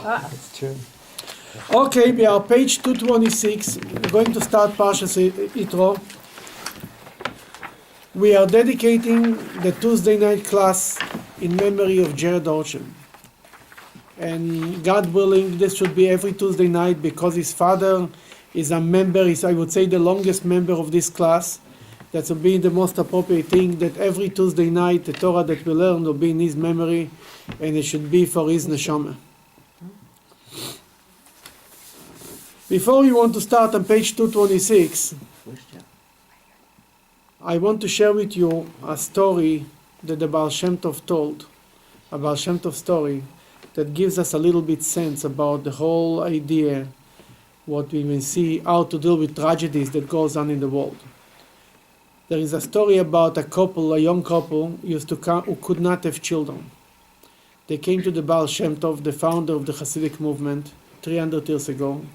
That's true. Okay, we are page 226. We're going to start Parshat Yitro. We are dedicating the Tuesday night class in memory of Jared Orchel. And God willing, this should be every Tuesday night because his father is a member, is I would say the longest member of this class. That will be the most appropriate thing, that every Tuesday night the Torah that we learn will be in his memory and it should be for his neshama. Before we want to start on page 226, I want to share with you a story that the Baal Shem Tov told, a Baal Shem Tov story that gives us a little bit sense about the whole idea, what we will see, how to deal with tragedies that goes on in the world. There is a story about a couple, a young couple, used to come, who could not have children. They came to the Baal Shem Tov, the founder of the Hasidic movement, 300 years ago,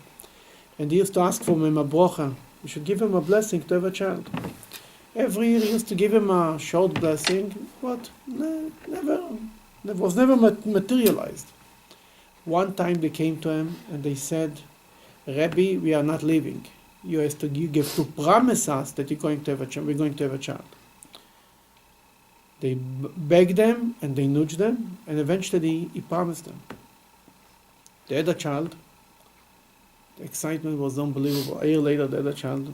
and he used to ask from him a bracha. You should give him a blessing to have a child. Every year he used to give him a short blessing, but was never materialized. One time they came to him and they said, Rabbi, we are not leaving. You have to promise us that you're going to have a child. We're going to have a child. They begged them and they nudged them, and eventually he promised them. They had a child. The excitement was unbelievable. A year later, they had a child,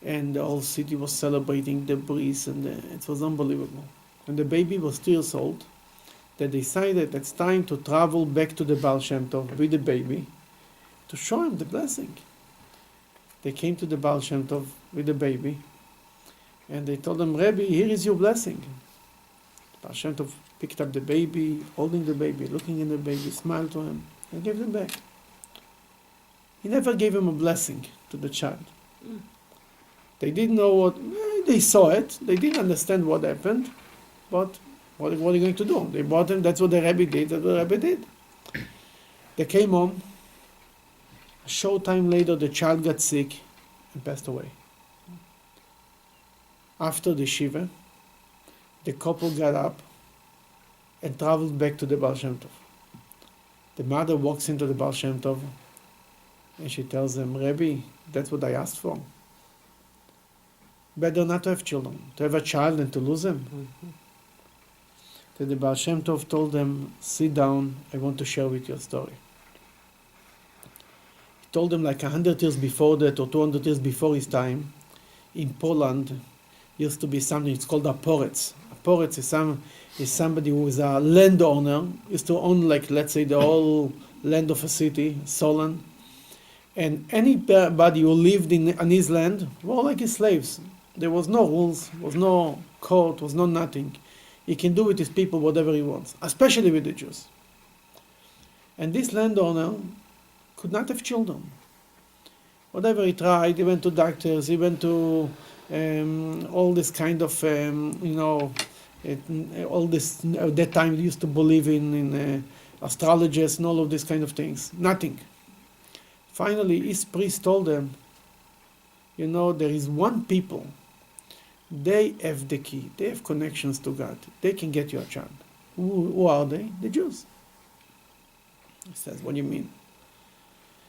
and the whole city was celebrating the breeze, and it was unbelievable. And the baby was 2 years old. They decided it's time to travel back to the Baal Shem Tov with the baby to show him the blessing. They came to the Baal Shem Tov with the baby, and they told him, Rabbi, here is your blessing. Baal Shem Tov picked up the baby, holding the baby, looking in the baby, smiled to him, and gave him back. He never gave him a blessing to the child. They didn't know what, they saw it, they didn't understand what happened, but what are you going to do? They brought him, that's what the Rabbi did, that's what the Rabbi did. They came home. A short time later, the child got sick and passed away. After the Shiva, the couple got up and traveled back to the Baal Shem Tov. The mother walks into the Baal Shem Tov and she tells them, Rabbi, that's what I asked for. Better not to have children, to have a child and to lose them. Then the Baal Shem Tov told them, sit down, I want to share with you a story. He told them like 100 years before that or 200 years before his time, in Poland, used to be something, it's called a poretz. A poretz is somebody who is a landowner, used to own like, let's say, the whole land of a city, Solon. And anybody who lived on his land were like his slaves. There was no rules, was no court, was no nothing. He can do with his people whatever he wants, especially with the Jews. And this landowner could not have children. Whatever he tried, he went to doctors, he went to all this kind of, all this, at that time he used to believe in astrologers and all of these kind of things. Nothing. Finally, his priest told them, there is one people, they have the key, they have connections to God, they can get you a child. Who are they? The Jews. He says, what do you mean?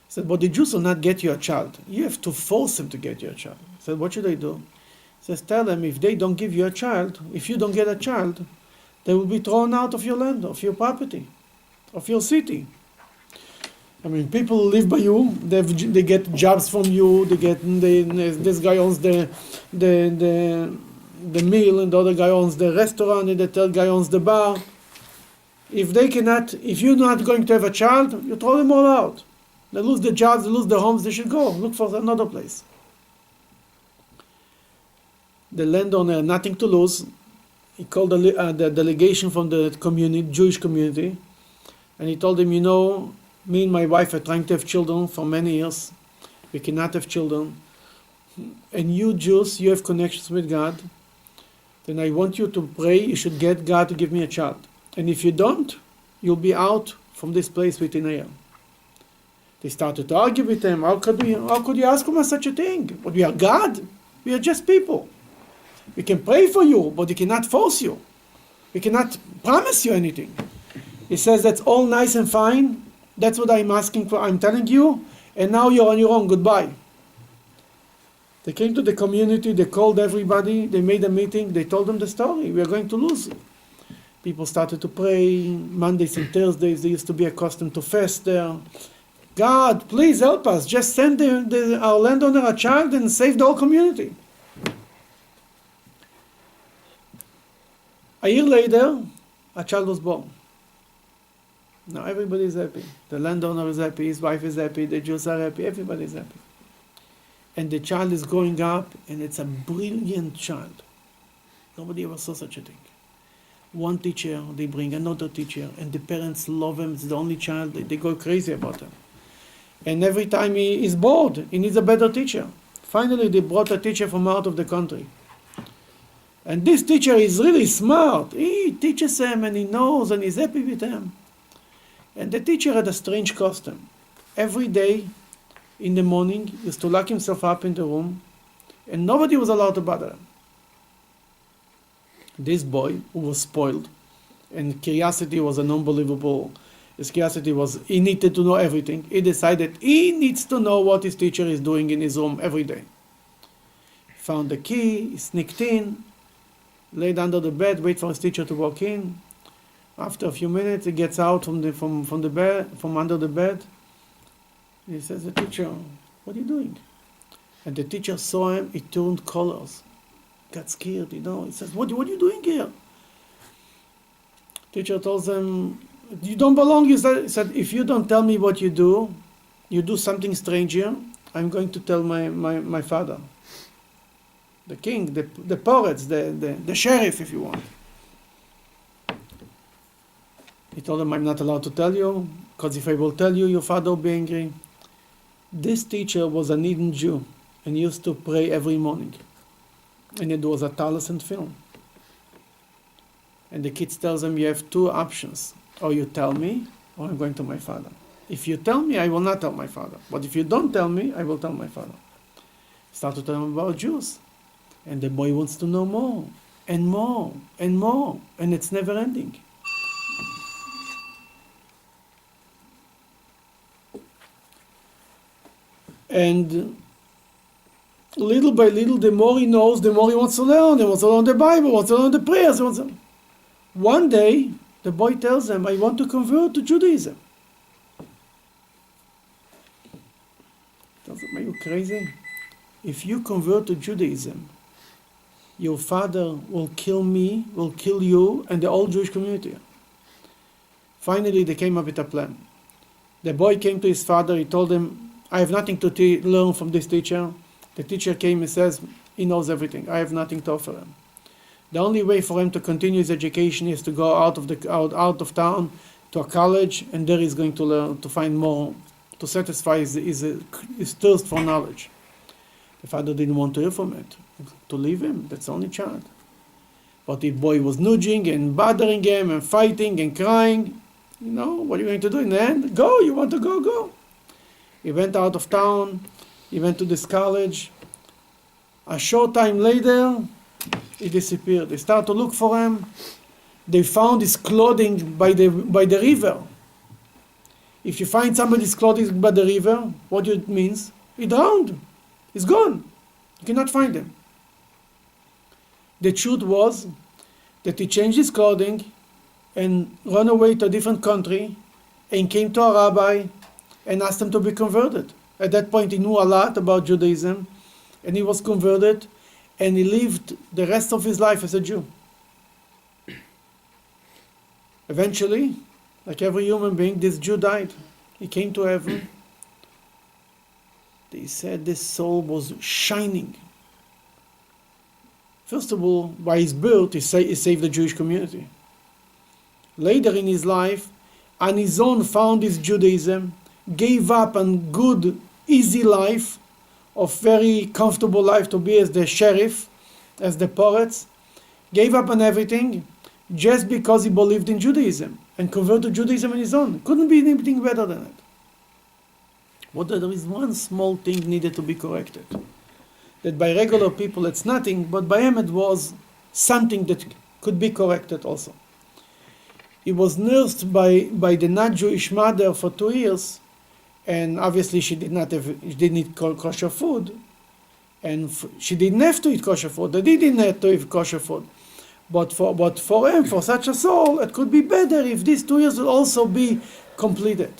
He said, but the Jews will not get you a child. You have to force them to get you a child. He said, what should I do? He says, tell them if they don't give you a child, if you don't get a child, they will be thrown out of your land, of your property, of your city. I mean, people live by you. They get jobs from you. This guy owns the mill, and the other guy owns the restaurant, and the third guy owns the bar. If you're not going to have a child, you throw them all out. They lose the jobs, they lose their homes. They should go look for another place. The landowner, nothing to lose. He called the delegation from the Jewish community, and he told them, me and my wife are trying to have children for many years. We cannot have children. And you Jews, you have connections with God. Then I want you to pray, you should get God to give me a child. And if you don't, you'll be out from this place within a year. They started to argue with him. How could you ask him such a thing? But we are God. We are just people. We can pray for you, but we cannot force you. We cannot promise you anything. He says that's all nice and fine, That's what I'm asking for. I'm telling you, and now you're on your own. Goodbye. They came to the community, they called everybody, they made a meeting, they told them the story. We are going to lose. People started to pray. Mondays and Thursdays, they used to be accustomed to fast there. God, please help us. Just send our landowner a child and save the whole community. A year later, a child was born. Now everybody is happy. The landowner is happy, his wife is happy, the Jews are happy, everybody is happy. And the child is growing up, and it's a brilliant child. Nobody ever saw such a thing. One teacher, they bring another teacher, and the parents love him. It's the only child, they go crazy about him. And every time he is bored, he needs a better teacher. Finally, they brought a teacher from out of the country. And this teacher is really smart. He teaches him, and he knows, and he's happy with him. And the teacher had a strange custom. Every day, in the morning, he used to lock himself up in the room, and nobody was allowed to bother him. This boy, who was spoiled, and curiosity was an unbelievable, his curiosity was, he needed to know everything. He decided he needs to know what his teacher is doing in his room every day. He found the key, he sneaked in, laid under the bed, wait for his teacher to walk in. After a few minutes, he gets out from under the bed. He says, the teacher, what are you doing? And the teacher saw him, he turned colors, got scared, He says, what are you doing here? Teacher tells him, you don't belong. He said, if you don't tell me what you do something strange here, I'm going to tell my father. The king, the poets, the sheriff, if you want. He told him, I'm not allowed to tell you, because if I will tell you, your father will be angry. This teacher was an Eden Jew, and he used to pray every morning. And it was a talus and film. And the kids tells him, you have two options. Or you tell me, or I'm going to my father. If you tell me, I will not tell my father. But if you don't tell me, I will tell my father. Start to tell him about Jews. And the boy wants to know more, and more, and more. And it's never ending. And little by little, the more he knows, the more he wants to learn. He wants to learn the Bible, wants to learn the prayers. One day, the boy tells him, I want to convert to Judaism. Tells him, are you crazy? If you convert to Judaism, your father will kill me, will kill you, and the whole Jewish community. Finally, they came up with a plan. The boy came to his father, he told him, I have nothing to learn from this teacher. The teacher came and says, he knows everything. I have nothing to offer him. The only way for him to continue his education is to go out of town to a college, and there he's going to learn, to find more, to satisfy his thirst for knowledge. The father didn't want to hear from it, to leave him. That's the only child. But the boy was nudging and bothering him and fighting and crying. What are you going to do in the end? Go, you want to go, go. He went out of town, he went to this college. A short time later, he disappeared. They started to look for him. They found his clothing by the river. If you find somebody's clothing by the river, what it means? He drowned. He's gone. You cannot find him. The truth was that he changed his clothing and ran away to a different country and came to a rabbi and asked him to be converted. At that point, he knew a lot about Judaism, and he was converted, and he lived the rest of his life as a Jew. Eventually, like every human being, this Jew died. He came to heaven. They said this soul was shining. First of all, by his birth, he saved the Jewish community. Later in his life, on his own found his Judaism, gave up on good, easy life, of very comfortable life to be as the sheriff, as the poets, gave up on everything just because he believed in Judaism and converted to Judaism on his own. Couldn't be anything better than it. But there is one small thing needed to be corrected. That by regular people it's nothing, but by him it was something that could be corrected also. He was nursed by the not-Jewish mother for 2 years, and obviously she didn't eat kosher food, and she didn't have to eat kosher food. They didn't have to eat kosher food. But for him, for such a soul, it could be better if these 2 years will also be completed.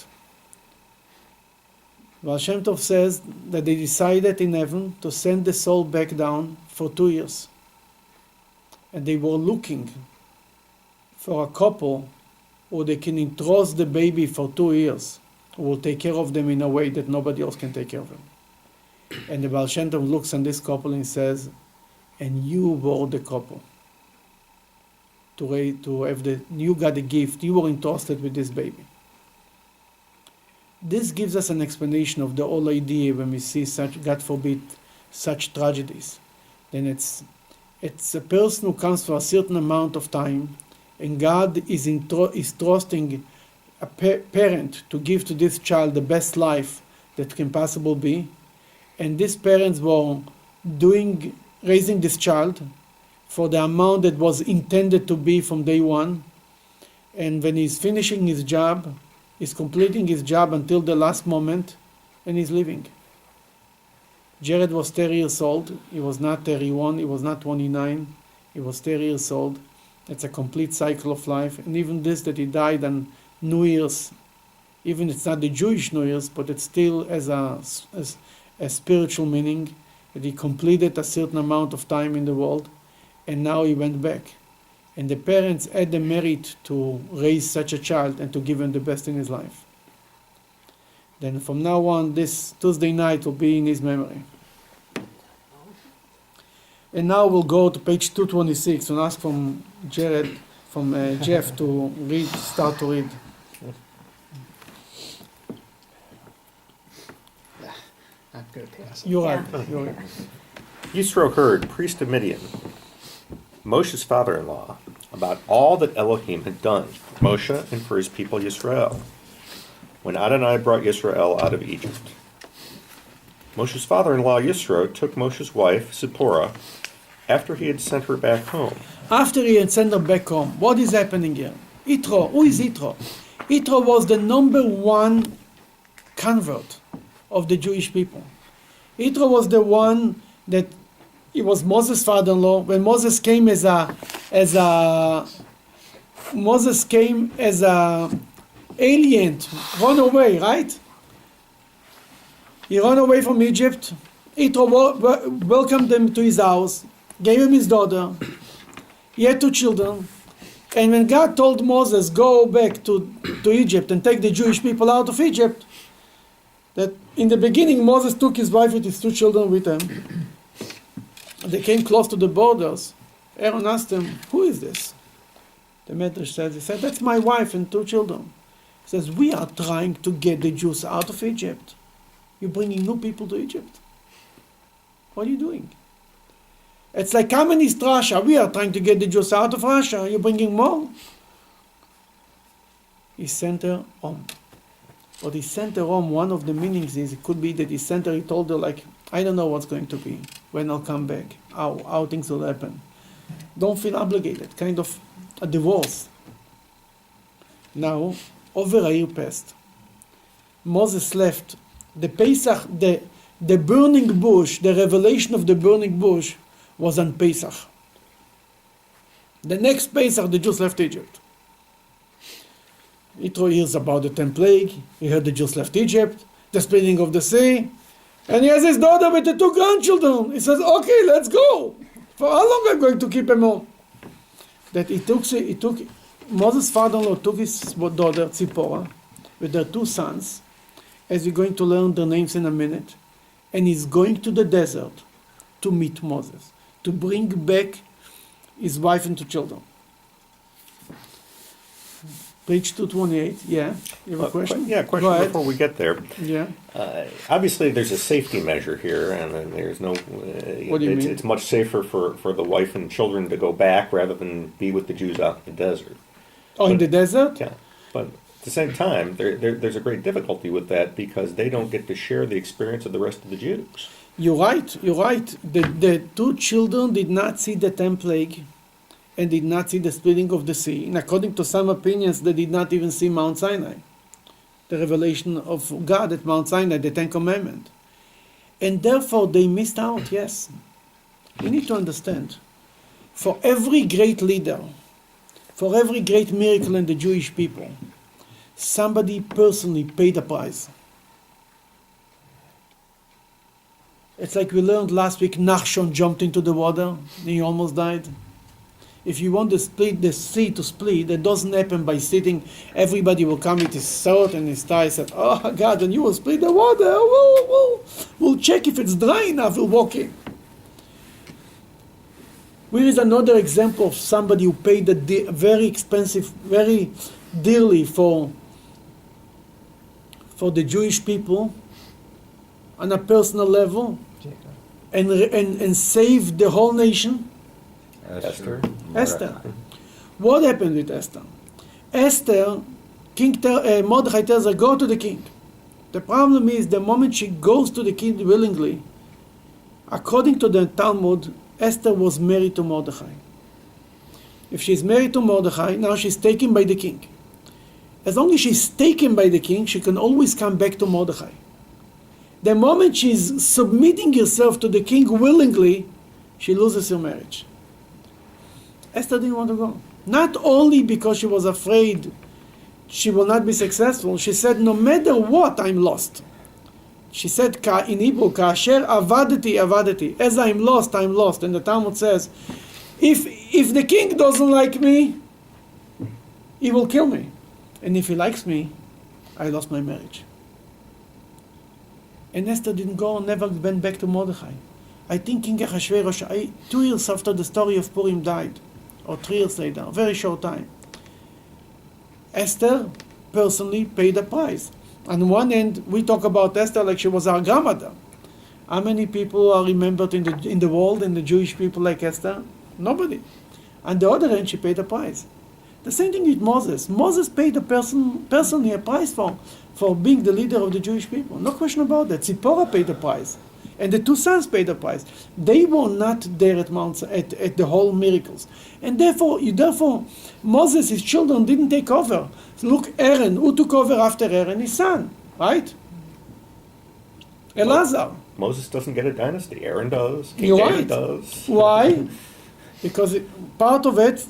Baal Shem Tov says that they decided in heaven to send the soul back down for 2 years. And they were looking for a couple who they can entrust the baby for 2 years, who will take care of them in a way that nobody else can take care of them. And the Baal Shem Tov looks on this couple and says, and you were the couple. You got a gift, you were entrusted with this baby. This gives us an explanation of the whole idea when we see such, God forbid, such tragedies. Then it's a person who comes for a certain amount of time, and God is trusting a parent to give to this child the best life that can possibly be. And these parents were raising this child for the amount that was intended to be from day one. And when he's finishing his job, he's completing his job until the last moment, and he's leaving. Jared was 30 years old. He was not 31. He was not 29. He was 30 years old. It's a complete cycle of life. And even this, that he died on New Year's, even it's not the Jewish New Year's, but it still has a spiritual meaning, that he completed a certain amount of time in the world, and now he went back. And the parents had the merit to raise such a child and to give him the best in his life. Then from now on, this Tuesday night will be in his memory. And now we'll go to page 226 and ask from Jeff to start to read. I'm going to pass. You're right. Yisro heard, priest of Midian, Moshe's father-in-law, about all that Elohim had done for Moshe and for his people Yisrael, when Adonai brought Yisrael out of Egypt. Moshe's father-in-law Yisro took Moshe's wife, Zipporah, after he had sent her back home. After he had sent her back home, what is happening here? Yitro, who is Yitro? Yitro was the number one convert of the Jewish people. Yitro was the one that he was Moses' father-in-law. When Moses came as a alien, run away, right? He ran away from Egypt. Yitro welcomed him to his house, gave him his daughter. He had 2 children. And when God told Moses, go back to Egypt and take the Jewish people out of Egypt, that in the beginning Moses took his wife with his 2 children with him. They came close to the borders. Aaron asked him, who is this? The Medrash says, he said, that's my wife and 2 children. He says, we are trying to get the Jews out of Egypt. You're bringing new people to Egypt. What are you doing? It's like communist Russia. We are trying to get the Jews out of Russia. You're bringing more? He sent her home. But he sent her home, one of the meanings is, it could be that he told her, like, I don't know what's going to be, when I'll come back, how things will happen. Don't feel obligated, kind of a divorce. Now, over a year passed. Moses left. The Pesach, the burning bush, the revelation of the burning bush was on Pesach. The next Pesach, the Jews left Egypt. Yitro hears about the 10th plague. He heard the Jews left Egypt, the splitting of the sea. And he has his daughter with the 2 grandchildren. He says, okay, let's go. For how long are we going to keep him home? That Moses' father-in-law took his daughter, Zipporah, with their 2 sons, as we're going to learn their names in a minute, and he's going to the desert to meet Moses, to bring back his wife and 2 children. Page 228, yeah. You have a question? Yeah, question before we get there. Yeah. Obviously, there's a safety measure here, and then there's no. What do you mean? It's much safer for the wife and children to go back rather than be with the Jews out in the desert. Oh, in the desert? Yeah, but at the same time, there's a great difficulty with that because they don't get to share the experience of the rest of the Jews. You're right. The 2 children did not see the 10th plague, and did not see the splitting of the sea. And according to some opinions, they did not even see Mount Sinai, the revelation of God at Mount Sinai, the Ten Commandments. And therefore they missed out, yes. We need to understand, for every great leader, for every great miracle in the Jewish people, somebody personally paid the price. It's like we learned last week, Nachshon jumped into the water, and he almost died. If you want to split the sea to split, that doesn't happen by sitting. Everybody will come with his sword and his tie and say, oh God, and you will split the water. We'll check if it's dry enough, we'll walk in. Here is another example of somebody who paid very expensive, very dearly for the Jewish people on a personal level and saved the whole nation. Esther. What happened with Esther? Esther, Mordechai tells her, go to the king. The problem is, the moment she goes to the king willingly, according to the Talmud, Esther was married to Mordechai. If she's married to Mordechai, now she's taken by the king. As long as she's taken by the king, she can always come back to Mordechai. The moment she's submitting herself to the king willingly, she loses her marriage. Esther didn't want to go. Not only because she was afraid she will not be successful, she said, no matter what, I'm lost. She said in Hebrew, Kasher avadati, avadati. As I'm lost, I'm lost. And the Talmud says, if the king doesn't like me, he will kill me. And if he likes me, I lost my marriage. And Esther didn't go, never went back to Mordechai. I think King Ahasuerus, 2 years after the story of Purim died, or 3 years later, a very short time, Esther personally paid the price. On one end, we talk about Esther like she was our grandmother. How many people are remembered in the world, in the Jewish people like Esther? Nobody. On the other end, she paid the price. The same thing with Moses. Moses paid personally a price for being the leader of the Jewish people. No question about that. Zipporah paid the price. And the 2 sons paid the price. They were not there at the whole miracles. And therefore, Moses, his children, didn't take over. Look, Aaron, who took over after Aaron? His son, right? Elazar. Moses doesn't get a dynasty. Aaron does. King You're David right. does. Why? Because part of it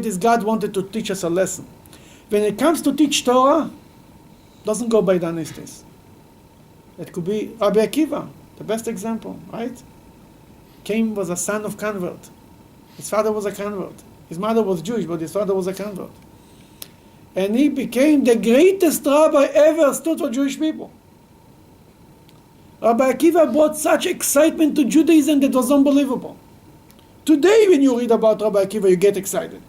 is God wanted to teach us a lesson. When it comes to teach Torah, doesn't go by dynasties. It could be Rabbi Akiva, the best example, right? Cain was a son of convert. His father was a convert. His mother was Jewish, but his father was a convert. And he became the greatest rabbi ever stood for Jewish people. Rabbi Akiva brought such excitement to Judaism that was unbelievable. Today, when you read about Rabbi Akiva, you get excited.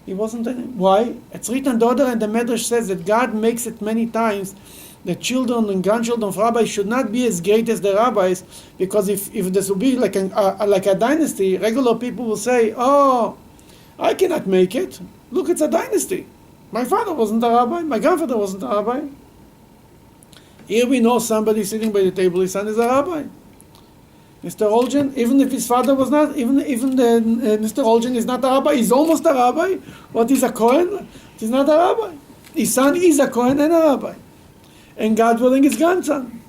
He wasn't any. Why? It's written, the other, and the Medrash says that God makes it many times the children and grandchildren of rabbis should not be as great as the rabbis, because if this will be like a dynasty, regular people will say, oh, I cannot make it. Look, it's a dynasty. My father wasn't a rabbi. My grandfather wasn't a rabbi. Here we know somebody sitting by the table, his son is a rabbi. Mr. Olgen, even if his father was not, Mr. Olgen is not a rabbi, he's almost a rabbi. What is a Kohen? He's not a rabbi. His son is a Kohen and a rabbi. And God willing, his grandson.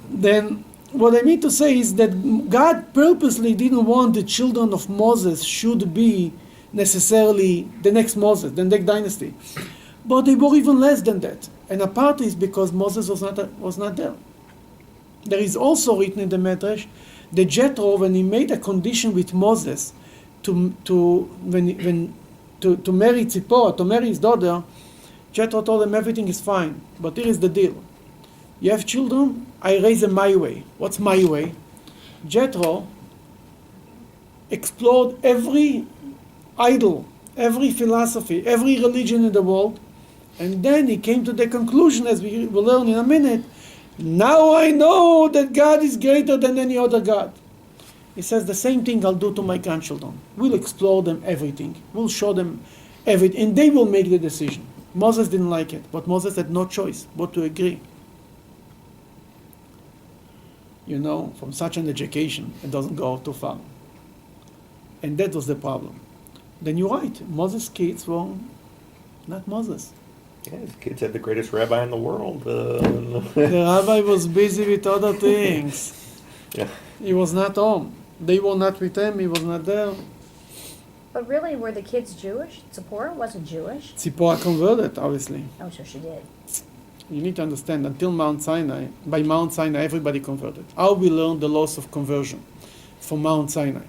Then, what I mean to say is that God purposely didn't want the children of Moses should be necessarily the next Moses, the next dynasty. But they were even less than that. And a part is because Moses was not there. There is also written in the Medrash that Jethro, when he made a condition with Moses to marry Zipporah, to marry his daughter, Jethro told him everything is fine, but here is the deal. You have children, I raise them my way. What's my way? Jethro explored every idol, every philosophy, every religion in the world, and then he came to the conclusion, as we will learn in a minute, now I know that God is greater than any other God. He says the same thing I'll do to my grandchildren. We'll explore them everything. We'll show them everything, and they will make the decision. Moses didn't like it, but Moses had no choice but to agree. from such an education, it doesn't go too far. And that was the problem. Then you're right, Moses' kids were not Moses. Yeah, his kids had the greatest rabbi in the world. The rabbi was busy with other things. Yeah. He was not home. They were not with him, he was not there. But really, were the kids Jewish? Zipporah wasn't Jewish. Zipporah converted, obviously. Oh, so she did. You need to understand, until Mount Sinai, by Mount Sinai, everybody converted. How we learned the laws of conversion from Mount Sinai.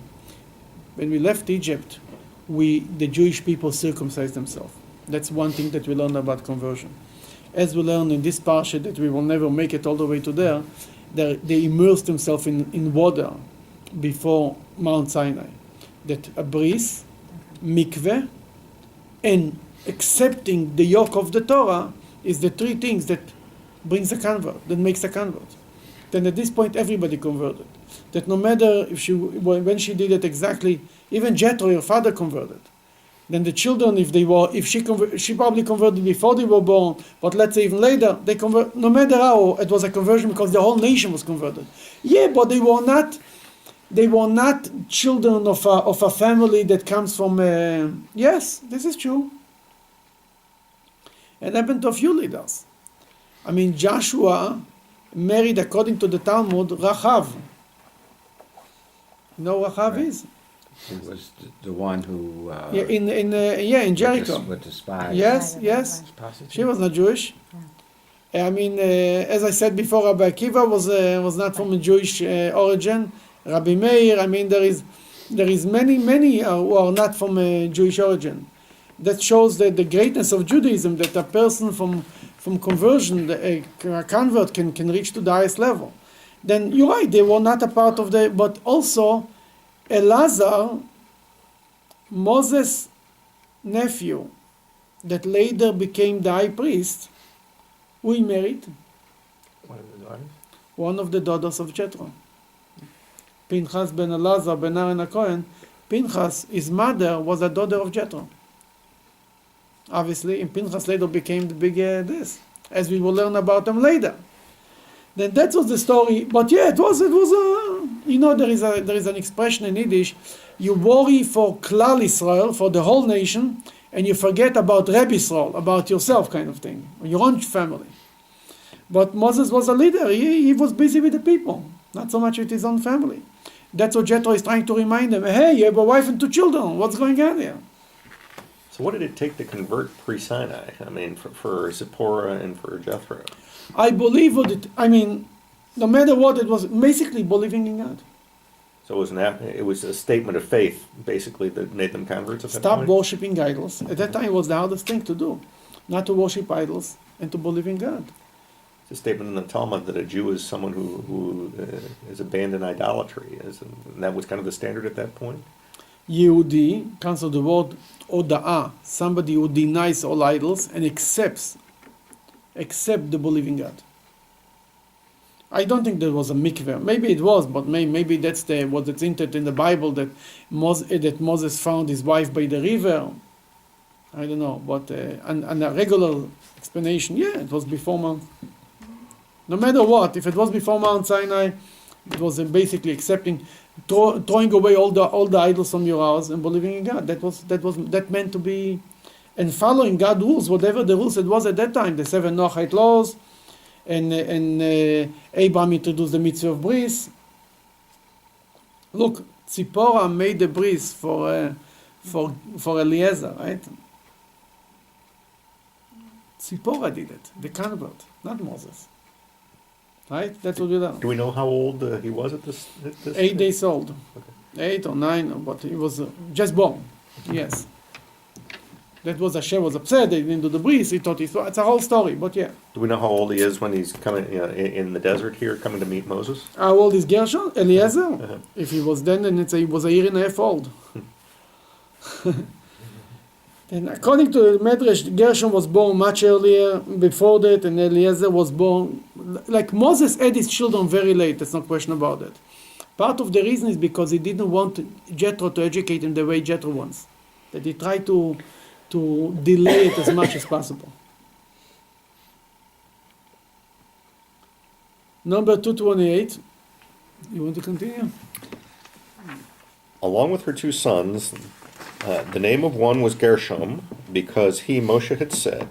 When we left Egypt, the Jewish people circumcised themselves. That's one thing that we learned about conversion. As we learn in this Parsha that we will never make it all the way to there, they immersed themselves in water before Mount Sinai. That a bris, mikveh, and accepting the yoke of the Torah is the three things that brings a convert, that makes a convert. Then at this point everybody converted. That no matter when she did it exactly, even Jethro, your father, converted. Then the children, she probably converted before they were born, but let's say even later, they convert. No matter how, it was a conversion because the whole nation was converted. Yeah, but they were not children of a family that comes from. Yes, this is true. It happened to a few leaders. I mean, Joshua married, according to the Talmud, Rachav. You know who Rachav is? He was the one who. In Jericho. With the spies. Yes. She was not Jewish. I mean, as I said before, Rabbi Akiva was not from a Jewish origin. Rabbi Meir. I mean, there is many who are not from a Jewish origin. That shows that the greatness of Judaism, that a person from conversion, a convert can reach to the highest level. Then you're right, they were not a part of but also Elazar, Moses' nephew, that later became the high priest, who he married? One of the daughters? One of the daughters of Jethro. Pinchas ben Elazar ben Aaron HaKohen. Pinchas, his mother, was a daughter of Jethro. Obviously, and Pinchas later became the big this, as we will learn about them later. Then that was the story. But yeah, it was there is an expression in Yiddish: you worry for Klal Israel, for the whole nation, and you forget about Reb Israel, about yourself, kind of thing, or your own family. But Moses was a leader. He was busy with the people, not so much with his own family. That's what Jethro is trying to remind them. Hey, you have a wife and 2 children. What's going on here? So what did it take to convert pre-Sinai? I mean, for Zipporah and for Jethro? I believe no matter what, it was basically believing in God. So it was a statement of faith, basically, that made them converts at that Stop point? worshipping idols. At that time, it was the hardest thing to do. Not to worship idols and to believe in God. It's a statement in the Talmud that a Jew is someone who has abandoned idolatry. And that was kind of the standard at that point? Yehudi comes from the word oda'ah, somebody who denies all idols and accept the believing God. I don't think there was a mikveh. Maybe it was, but maybe that's what it's hinted in the Bible that Moses found his wife by the river. I don't know, but and a regular explanation, yeah, it was before Mount. No matter what, if it was before Mount Sinai, it was basically accepting, throwing away all the idols from your house and believing in God. That meant to be, and following God's rules, whatever the rules it was at that time, the 7 Noachite laws, and Abraham introduced the mitzvah of bris. Look, Zipporah made the bris for Eliezer, right? Zipporah did it, the convert, not Moses. Right? That's what we learn. Do we know how old he was at this 8 days old. Okay. 8 or 9, but he was just born. Yes. That was Hashem was upset, they didn't do the bris, he thought it's a whole story, but yeah. Do we know how old he is when he's coming in the desert here, coming to meet Moses? How old is Gershon? Eliezer? Uh-huh. If he was then he was a year and a half old. And according to the Medrash, Gershon was born much earlier, before that, and Eliezer was born, like Moses had his children very late, there's no question about that. Part of the reason is because he didn't want Jethro to educate him the way Jethro wants. That he tried to delay it as much as possible. Number 228, You want to continue? Along with her two sons, the name of one was Gershom, because he, Moshe, had said,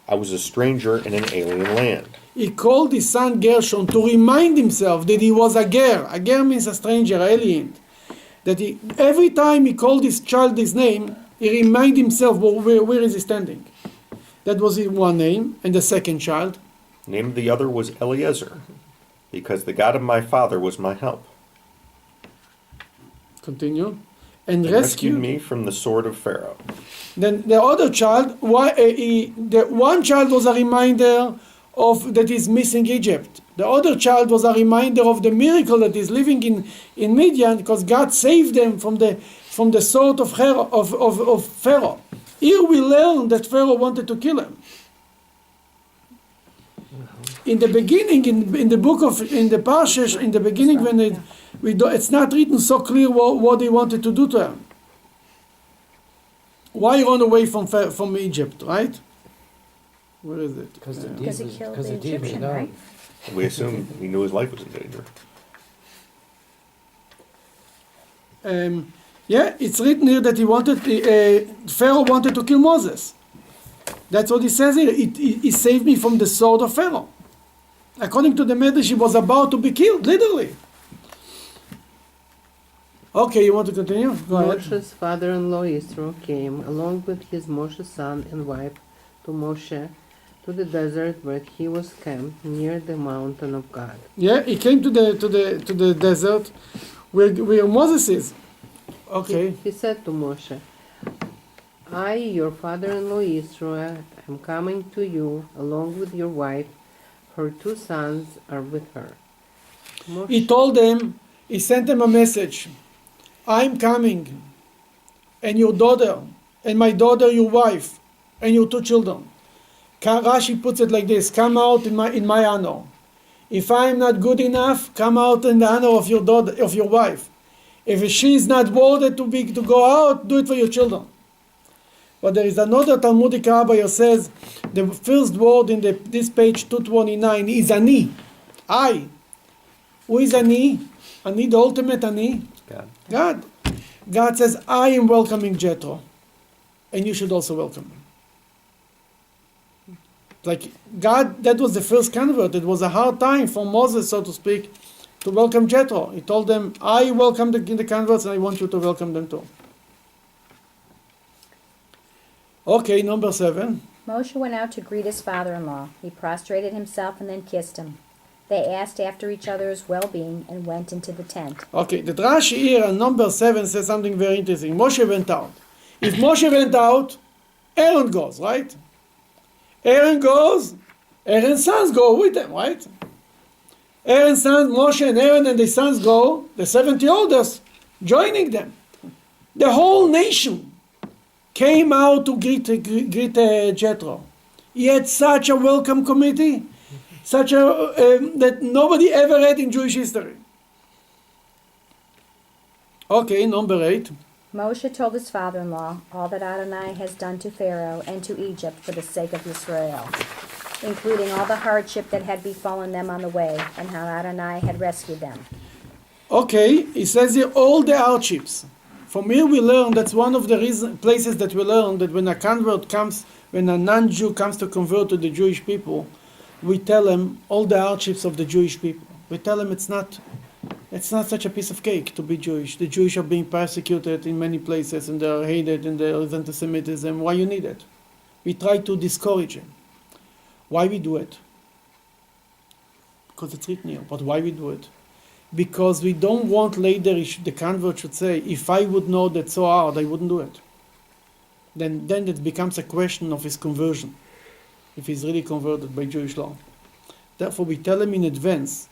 I was a stranger in an alien land. He called his son Gershom to remind himself that he was a ger. A ger means a stranger, alien. That every time he called his child his name, he reminded himself, well, where is he standing? That was his one name. And the second child? The name of the other was Eliezer, because the God of my father was my help. Continue. And He rescued me from the sword of Pharaoh. Then the other child, the one child was a reminder of that he's missing Egypt. The other child was a reminder of the miracle that is living in Midian, because God saved them from the sword of Pharaoh. Here we learn that Pharaoh wanted to kill him. In the beginning, in the book of in the Parshah, in the beginning when it's not written so clear what he wanted to do to him. Why run away from Egypt, right? Where is it? Because he killed the Egyptian, right? We assume he knew his life was in danger. Yeah, it's written here that Pharaoh wanted to kill Moses. That's what he says here. He saved me from the sword of Pharaoh. According to the Medrash, he was about to be killed, literally. Okay, you want to continue? Go ahead. Moshe's father-in-law Yitro came along with his Moshe's son and wife to Moshe to the desert where he was camped near the mountain of God. Yeah, he came to the desert where Moses is. Okay. He said to Moshe, I, your father-in-law Yitro, am coming to you along with your wife. Her two sons are with her. He told them, he sent them a message. I'm coming, and your daughter, and my daughter, your wife, and your two children. Rashi puts it like this: come out in my honor. If I am not good enough, come out in the honor of your daughter, of your wife. If she is not worthy to go out, do it for your children. But there is another Talmudic rabbi who says the first word in this page 229 is ani. I. Who is ani? Ani, the ultimate ani? God. God says, I am welcoming Jethro. And you should also welcome him. Like God, that was the first convert. It was a hard time for Moses, so to speak, to welcome Jethro. He told them, I welcome the converts and I want you to welcome them too. Okay, number 7. Moshe went out to greet his father-in-law. He prostrated himself and then kissed him. They asked after each other's well-being and went into the tent. Okay, the Rashi here on number 7 says something very interesting. Moshe went out. If Moshe went out, Aaron goes, right? Aaron goes, Aaron's sons go with them, right? Aaron's sons, Moshe and Aaron and the sons go, the 70 elders, joining them. The whole nation came out to greet Jethro. He had such a welcome committee, such a that nobody ever had in Jewish history. Okay, number 8. Moshe told his father-in-law all that Adonai has done to Pharaoh and to Egypt for the sake of Israel, including all the hardship that had befallen them on the way and how Adonai had rescued them. Okay, he says here all the hardships. From here we learn, that's one of the places that we learn that when a non-Jew comes to convert to the Jewish people, we tell him all the hardships of the Jewish people. We tell him it's not such a piece of cake to be Jewish. The Jewish are being persecuted in many places and they are hated and there is anti-Semitism. Why you need it? We try to discourage him. Why we do it? Because it's written here. But why we do it? Because we don't want later the convert should say, if I would know that so hard, I wouldn't do it. Then it becomes a question of his conversion, if he's really converted by Jewish law. Therefore, we tell him in advance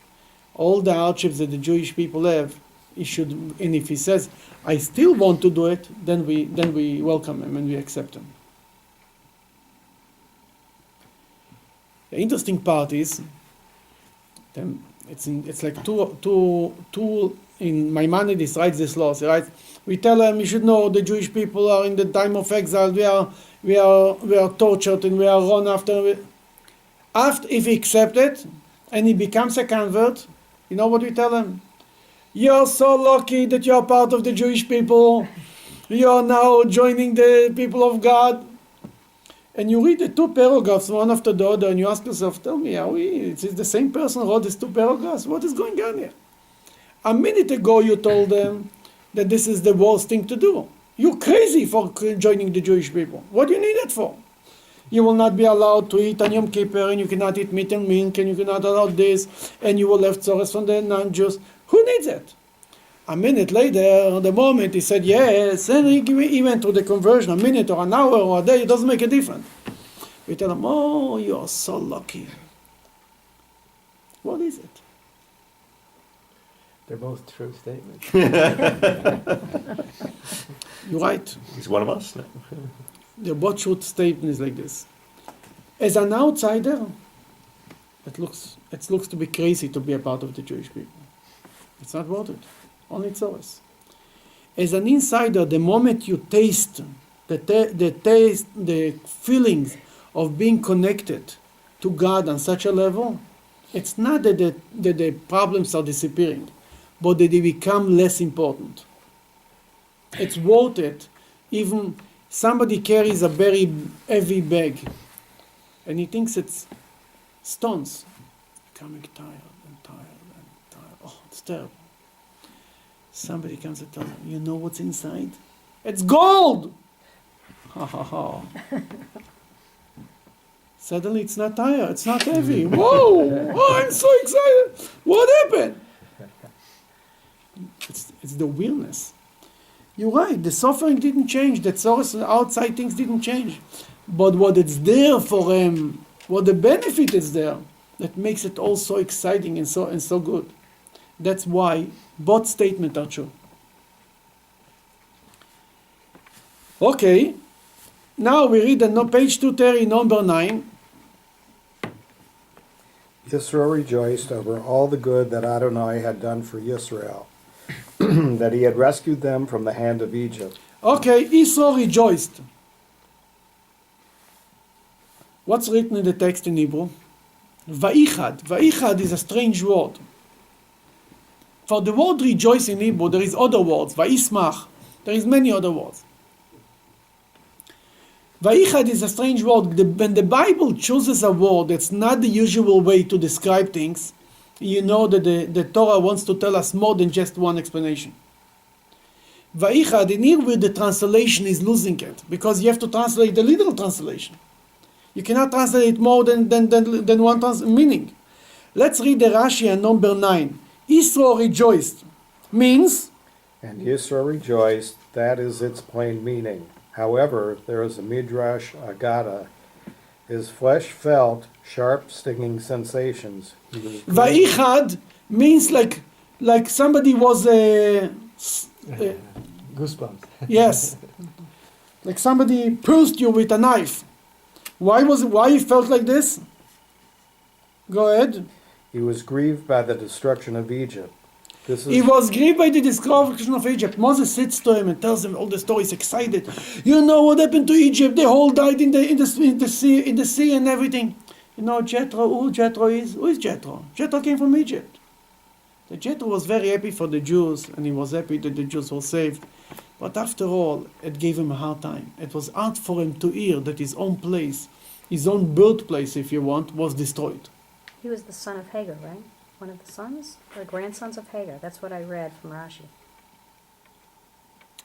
all the hardships that the Jewish people have. And if he says, I still want to do it, then we welcome him and we accept him. The interesting part is, it's like two in Maimonides writes this law. He writes, we tell him you should know the Jewish people are in the time of exile. We are tortured and we are run after. If he accepts it and he becomes a convert, you know what we tell him? You're so lucky that you're part of the Jewish people. You're now joining the people of God. And you read the two paragraphs, one after the other, and you ask yourself, tell me, is it the same person who wrote these two paragraphs? What is going on here? A minute ago you told them that this is the worst thing to do. You're crazy for joining the Jewish people. What do you need it for? You will not be allowed to eat on Yom Kippur, and you cannot eat meat and milk, and you cannot allow this, and you will have tzores from the non-Jews. Who needs it? A minute later, the moment he said yes, and he went through the conversion, a minute or an hour or a day, it doesn't make a difference. We tell him, oh, you're so lucky. What is it? They're both true statements. You're right. He's one of us. No. The both truth statement is like this. As an outsider, it looks to be crazy to be a part of the Jewish people. It's not worth it. Only tzores. As an insider, the moment you taste the feelings of being connected to God on such a level, it's not that the problems are disappearing, but that they become less important. It's worth it. Even somebody carries a very heavy bag, and he thinks it's stones. Becoming tired and tired and tired. Oh, it's terrible. Somebody comes and tells him, you know what's inside? It's gold! Ha ha ha. Suddenly it's not tired, it's not heavy. Whoa! Oh, I'm so excited! What happened? It's the realness. You're right, the suffering didn't change, the source and outside things didn't change. But what it's there for him, what the benefit is there, that makes it all so exciting and so good. That's why both statements are true. Okay, now we read on page 230, number 9. Yisro rejoiced over all the good that Adonai had done for Yisrael, that he had rescued them from the hand of Egypt. Okay, Yisro rejoiced. What's written in the text in Hebrew? Va'ichad. Va'ichad is a strange word. For the word rejoice in Hebrew, there is other words. Va'ismach. There is many other words. Va'ichad is a strange word. When the Bible chooses a word that's not the usual way to describe things, you know that the Torah wants to tell us more than just one explanation. Va'ichad, in here where the translation is losing it, because you have to translate the literal translation. You cannot translate more than one meaning. Let's read the Rashi on number 9. Yisro rejoiced means, And Yisro rejoiced, that is its plain meaning. However, there is a midrash agada. His flesh felt sharp, stinging sensations. He was Va'ichad means like somebody was Goosebumps. yes, like somebody pierced you with a knife. Why he felt like this? Go ahead. He was grieved by the destruction of Egypt. He was grieved by the destruction of Egypt. Moses sits to him and tells him all the stories, excited. You know what happened to Egypt? They all died in the sea and everything. You know Jethro, who Jethro is? Who is Jethro? Jethro came from Egypt. The Jethro was very happy for the Jews, and he was happy that the Jews were saved. But after all, it gave him a hard time. It was hard for him to hear that his own place, his own birthplace, if you want, was destroyed. He was the son of Hagar, right? One of the sons or grandsons of Hagar. That's what I read from Rashi.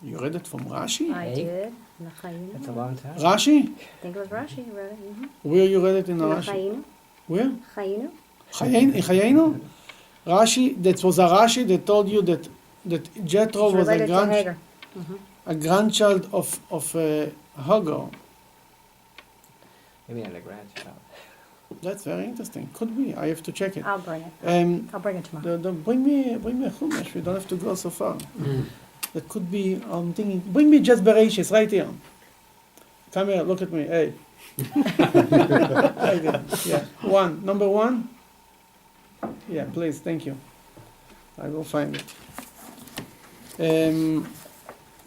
You read it from Rashi? I Hey. did. In the Chayinu. That's a long time. Rashi? I think it was Rashi who read it. Mm-hmm. Where you read it in In the Rashi? Chayinu. Where? Chayinu. In Chayenu? Rashi, that was a Rashi that told you that Jethro It's was related to Hagar. a grandchild of Hagar. Maybe I'm a grandchild. That's very interesting. Could be. I have to check it. I'll bring it. I'll bring it tomorrow. Bring me a chumash. We don't have to go so far. That could be. I'm thinking. Bring me just Bereshis right here. Come here. Look at me. Hey. Right there. Yeah. Number 1. Yeah. Please. Thank you. I will find it.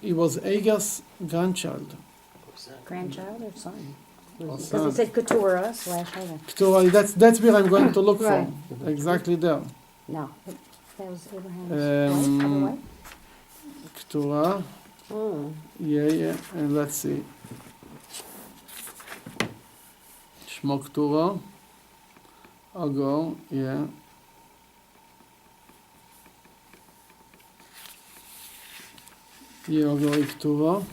He was Hagar's grandchild. Grandchild or son? Or Because son. it said Keturah / Hagar. So that's where I'm going to look Right. for. Exactly there. No. That was Abraham's wife, other wife? Keturah. Oh, Yeah, and let's see. Shmo Keturah. Agor, yeah. Yeah, Agor Keturah.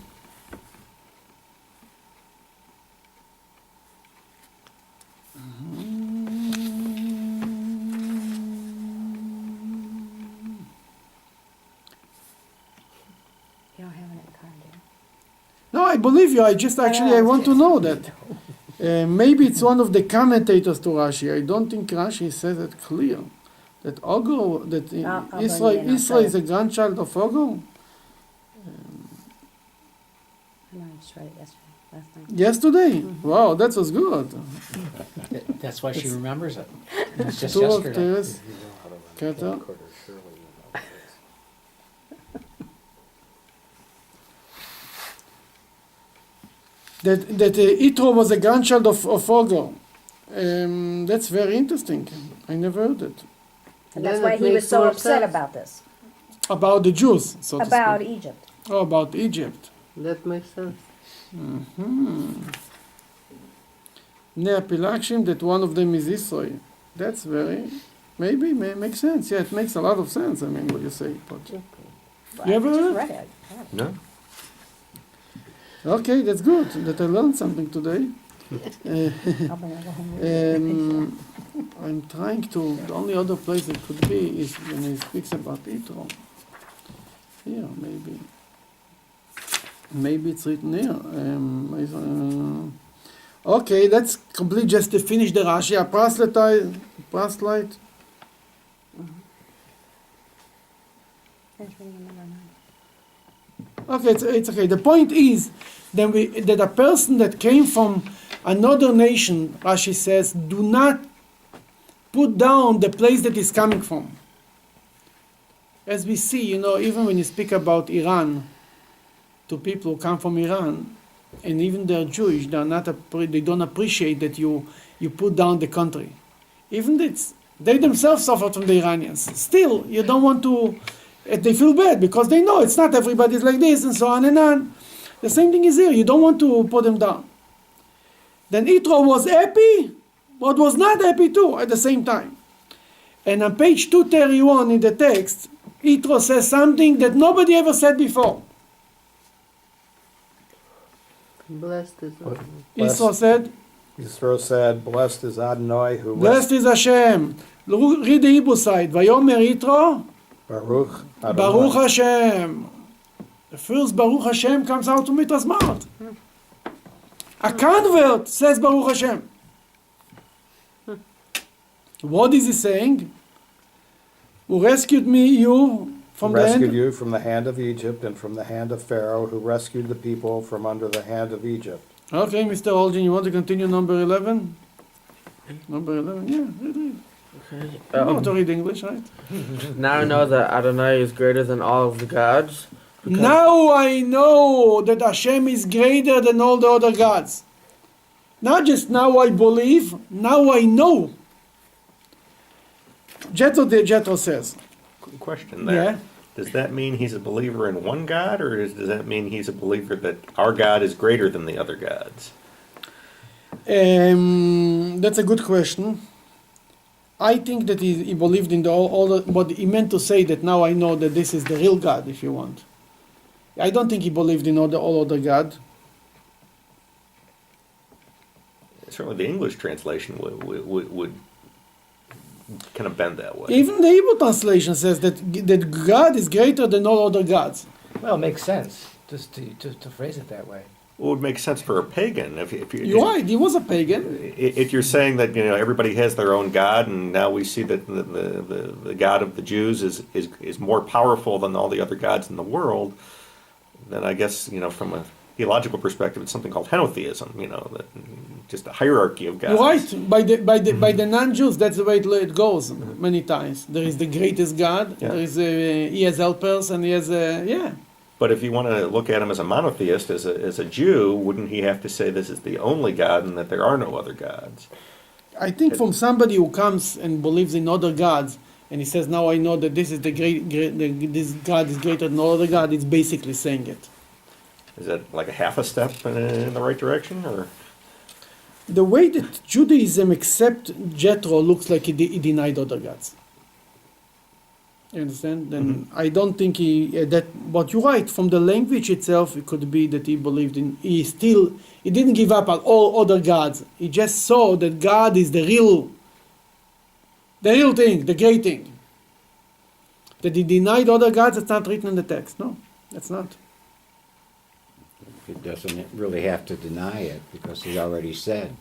You don't have it in the card, do you? No, I believe you. I just actually I want to know that. Maybe it's one of the commentators to Rashi. I don't think Rashi says it clear that Ogor, that I'll Israel, bring it in, Israel I'll is a grandchild of Ogor. I know, I just read it yesterday, last night. Yesterday. Wow, that was good. That's why she remembers it. It's just Two of yesterday. Teres, If you know how to run a Kata. camcorder, surely you know this. That Yitro was a grandchild of Ogor. That's very interesting. I never heard it. And that's Then why it he was makes so more upset sense. about this, About the Jews, so to about speak. Egypt. Oh, about Egypt. that makes sense. Nea Pilakshim, that one of them is Israel. That's very, maybe, makes sense. Yeah, it makes a lot of sense, I mean, what you say. But, But You I ever just heard? read it. No? okay, that's good, that I learned something today. I'll bring it home. and read it. I'm trying to, the only other place it could be is when he speaks about Yitro. Here, maybe. Maybe it's written here. Okay, let's complete just to finish the Rashi. A proselyte. Finish reading number 9. Okay, it's okay. The point is that a person that came from another nation, Rashi says, do not put down the place that he's coming from. As we see, even when you speak about Iran, to people who come from Iran, and even they're Jewish, they don't appreciate that you put down the country. Even they themselves suffered from the Iranians. Still, you don't want to. They feel bad because they know it's not everybody's like this, and so on and on. The same thing is here. You don't want to put them down. Then Yitro was happy, but was not happy too at the same time. And on page 231 in the text, Yitro says something that nobody ever said before. Blessed is the Yitro said, Yisro said, "Blessed is Adonai who blessed is Hashem. Read the Hebrew side. Vayomer Yitro, Baruch Adonai." Baruch Hashem. The first Baruch Hashem comes out from Yitro's mouth. A convert says Baruch Hashem. What is he saying? Who rescued you from the rescued hand? you from the hand of Egypt and from the hand of Pharaoh, who rescued the people from under the hand of Egypt. Okay, Mr. Olgin, you want to continue number 11? Number 11, yeah, read. Okay. You want to read English, right? Now I know that Adonai is greater than all of the gods. Now I know that Hashem is greater than all the other gods. Not just now I believe, now I know. Jethro says. Question there. Yeah. Does that mean he's a believer in one God, or does that mean he's a believer that our God is greater than the other gods? That's a good question. I think that he believed in but he meant to say that now I know that this is the real God, if you want. I don't think he believed in all other God. Certainly the English translation would kind of bend that way. Even the Hebrew translation says that God is greater than all other gods. Well, it makes sense just to phrase it that way. Well, it would make sense for a pagan if You're right, he was a pagan. If you're saying that everybody has their own God, and now we see that the God of the Jews is more powerful than all the other gods in the world, then I guess from a theological perspective, it's something called henotheism. That just a hierarchy of gods. You're right. By the non-Jews, that's the way it goes many times. There is the greatest God. Yeah. There is he has helpers, and he has yeah. But if you want to look at him as a monotheist, as a Jew, wouldn't he have to say this is the only God and that there are no other gods? I think from somebody who comes and believes in other gods, and he says, now I know that this is this God is greater than all other God, it's basically saying it. Is that like a half a step in the right direction, or? The way that Judaism accepts Jethro looks like he denied other gods. You understand? Then I don't think but you're right, from the language itself, it could be that he believed he didn't give up on all other gods. He just saw that God is the real thing, the great thing. That he denied other gods, it's not written in the text. No, that's not. He doesn't really have to deny it because he already said.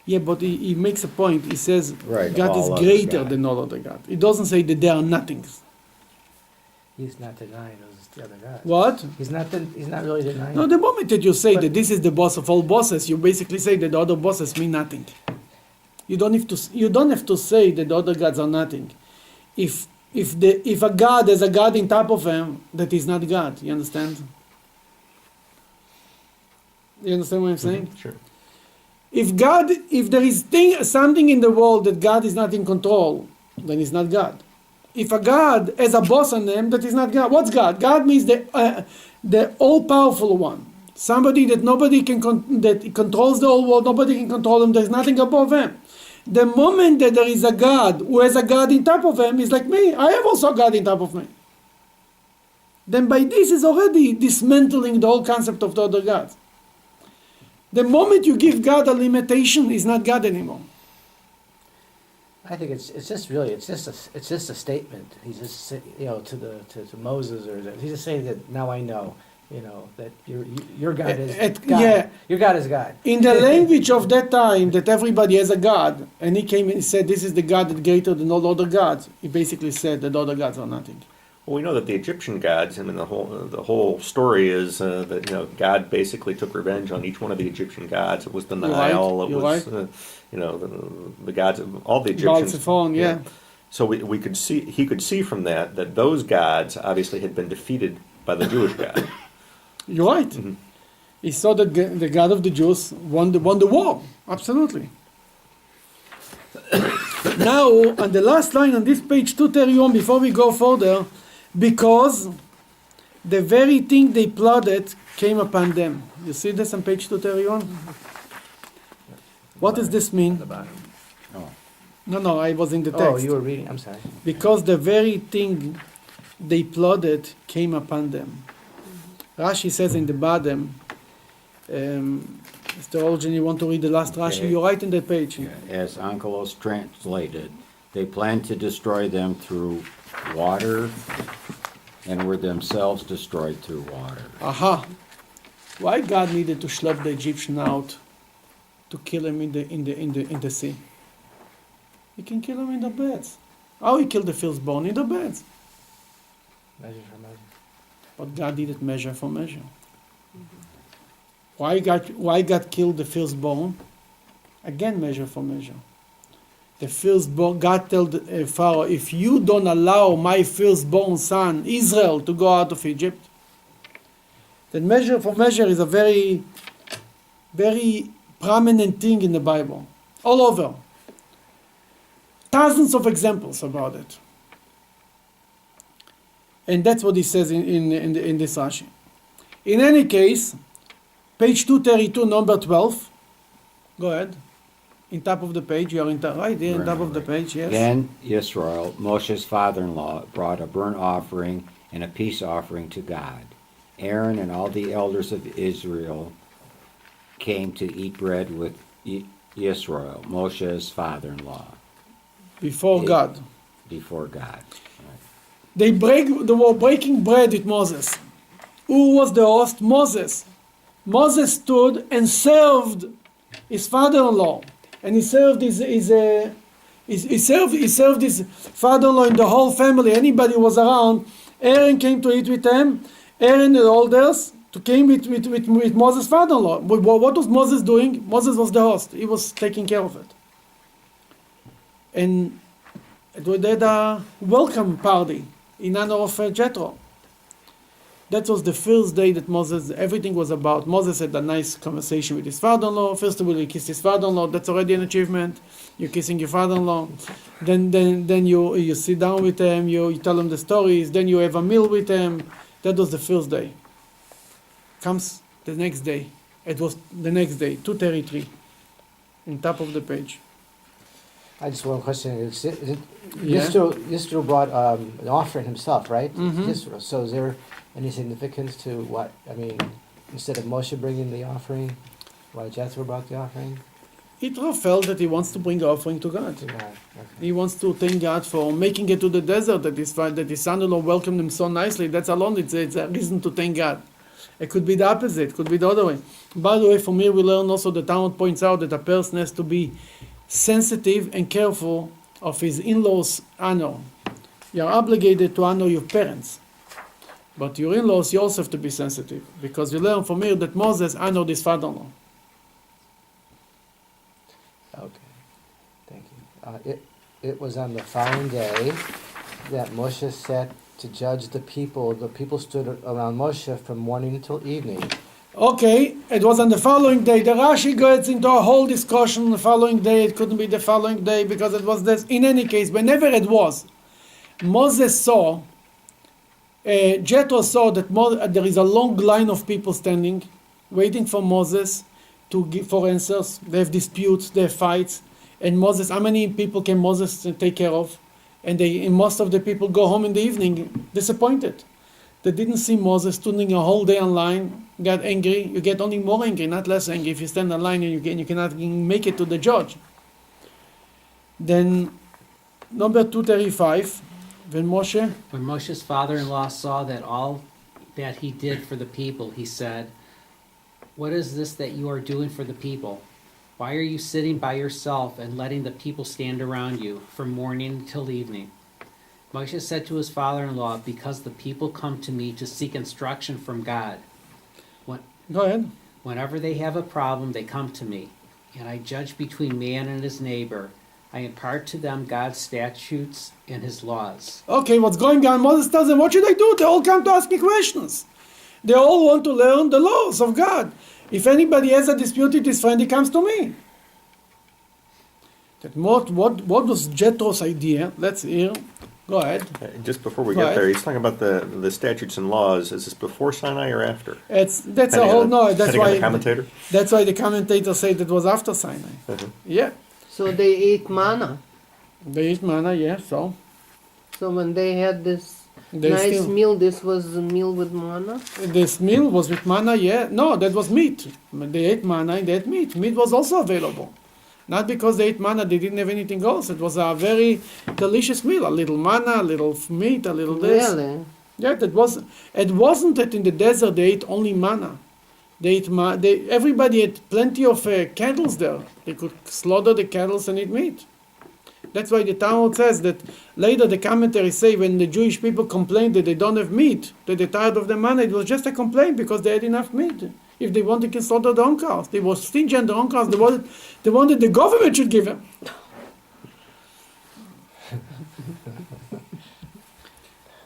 Yeah, but he makes a point. He says Right, God all is other greater gods. than all other gods. He doesn't say that they are nothings. He's not denying those the other guys. What? He's not really denying. No, the moment that you say But- that this is the boss of all bosses, you basically say that the other bosses mean nothing. You don't have to say that the other gods are nothing. If a god has a god in top of him, that is not God. You understand? You understand what I'm saying? Sure. If there is something in the world that God is not in control, then it's not God. If a God has a boss on him, that is not God. What's God? God means the all-powerful one. Somebody that nobody can that controls the whole world. Nobody can control him. There's nothing above him. The moment that there is a God who has a God in top of him, is like me. I have also a God in top of me. Then by this is already dismantling the whole concept of the other gods. The moment you give God a limitation, he's not God anymore. I think it's just a statement. He's just to Moses, he's just saying that now I know, that your God is God. Yeah. Your God is God. In the language of that time, that everybody has a God, and he came and said, this is the God that's greater than all other gods, he basically said that other gods are nothing. Well, we know that the Egyptian gods, I mean, the whole story is that God basically took revenge on each one of the Egyptian gods. It was the You're Nile. right, It you're was the gods of all the Egyptians. Baal-Zephon, yeah. So he could see from that those gods obviously had been defeated by the Jewish God. You're right. Mhm. He saw that the God of the Jews won the war. Absolutely. Now, on the last line on this page 231, before we go further, because the very thing they plotted came upon them. You see this on page 231? What does this mean? Oh, No, I was in the text. Oh, you were reading. I'm sorry. Because the very thing they plotted came upon them. Rashi says in the bottom, Mr. Olgen, you want to read the last Rashi? Okay. You're right in the page. yeah. As Onkelos translated, they planned to destroy them through water and were themselves destroyed through water. Aha! Why God needed to schlep the Egyptian out to kill him in the sea? He can kill him in the beds. How he killed the firstborn? In the beds. Measure for measure. But God didn't measure for measure. Why God killed the firstborn? Again, measure for measure. The firstborn, God told Pharaoh, if you don't allow my firstborn son, Israel, to go out of Egypt, then measure for measure is a very, very prominent thing in the Bible. All over. Thousands of examples about it. And that's what he says in this Rashi. In any case, page 232, number 12. Go ahead. In top of the page, you are right there, in top of the page, yes. Then Yisrael, Moshe's father-in-law, brought a burnt offering and a peace offering to God. Aaron and all the elders of Israel came to eat bread with Yisrael, Moshe's father-in-law, Before God. before God. They were breaking bread with Moses. Who was the host? Moses. Moses stood and served his father-in-law, and he served his father-in-law and the whole family. Anybody who was around, Aaron came to eat with them. Aaron and the elders came with Moses' father-in-law. What was Moses doing? Moses was the host. He was taking care of it. And they had a welcome party in honor of Jethro. That was the first day that Moses, everything was about. Moses had a nice conversation with his father-in-law. First of all, he kissed his father-in-law. That's already an achievement. You're kissing your father-in-law. Then you sit down with him. You tell him the stories. Then you have a meal with him. That was the first day. Comes the next day. It was the next day, 2:33, on top of the page. I just one question. Yeah. Yisro brought an offering himself, right? Mhm. Yisro. So is there any significance to what? I mean, instead of Moshe bringing the offering, why Jethro brought the offering? Yitro felt that he wants to bring the offering to God. To God. Okay. He wants to thank God for making it to the desert, that his son-in-law welcomed him so nicely. That's alone, it's a reason to thank God. It could be the opposite, it could be the other way. By the way, from here we learn also the Talmud points out that a person has to be sensitive and careful of his in-laws' honor. You are obligated to honor your parents. But your in-laws, you also have to be sensitive. Because we learn from here that Moses honored his father-in-law. Okay. Thank you. It was on the following day that Moshe sat to judge the people. The people stood around Moshe from morning until evening. Okay, it was on the following day. The Rashi gets into a whole discussion the following day. It couldn't be the following day because it was this. In any case, whenever it was, Moses saw, Jethro saw that there is a long line of people standing, waiting for Moses to give for answers. They have disputes, they have fights. And Moses, how many people can Moses take care of? And most of the people go home in the evening disappointed. They didn't see Moses standing a whole day online, got angry. You get only more angry, not less angry, if you stand in line and you cannot make it to the judge. Then, number 235, when Moshe's father-in-law saw that all that he did for the people, he said, "What is this that you are doing for the people? Why are you sitting by yourself and letting the people stand around you from morning till evening?" Moshe said to his father-in-law, "Because the people come to me to seek instruction from God. Go ahead. Whenever they have a problem, they come to me, and I judge between man and his neighbor. I impart to them God's statutes and his laws." Okay, what's going on? Moses tells them, what should I do? They all come to ask me questions. They all want to learn the laws of God. If anybody has a dispute with his friend, he comes to me. That what was Jethro's idea? Let's hear. Go ahead. Just before we Go get ahead. there, he's talking about the statutes and laws. Is this before Sinai or after? That's Depending a whole on- no. That's depending on why the commentator. That's why the commentator said it was after Sinai. Yeah, So they ate manna. they eat manna. Yeah, so So when they had this they nice still meal, this was a meal with manna. this meal was with manna. Yeah, no, that was meat. They ate manna and they ate meat. Meat was also available. Not because they ate manna, they didn't have anything else. It was a very delicious meal. A little manna, a little meat, a little this. Really? Yeah, that was. It wasn't that in the desert they ate only manna. They ate everybody had plenty of cattle there. They could slaughter the cattle and eat meat. That's why the Talmud says that later the commentaries say when the Jewish people complained that they don't have meat, that they're tired of the manna, it was just a complaint because they had enough meat. If they wanted to slaughter their own cows, they were stingy on their own cows. They wanted the government should give them.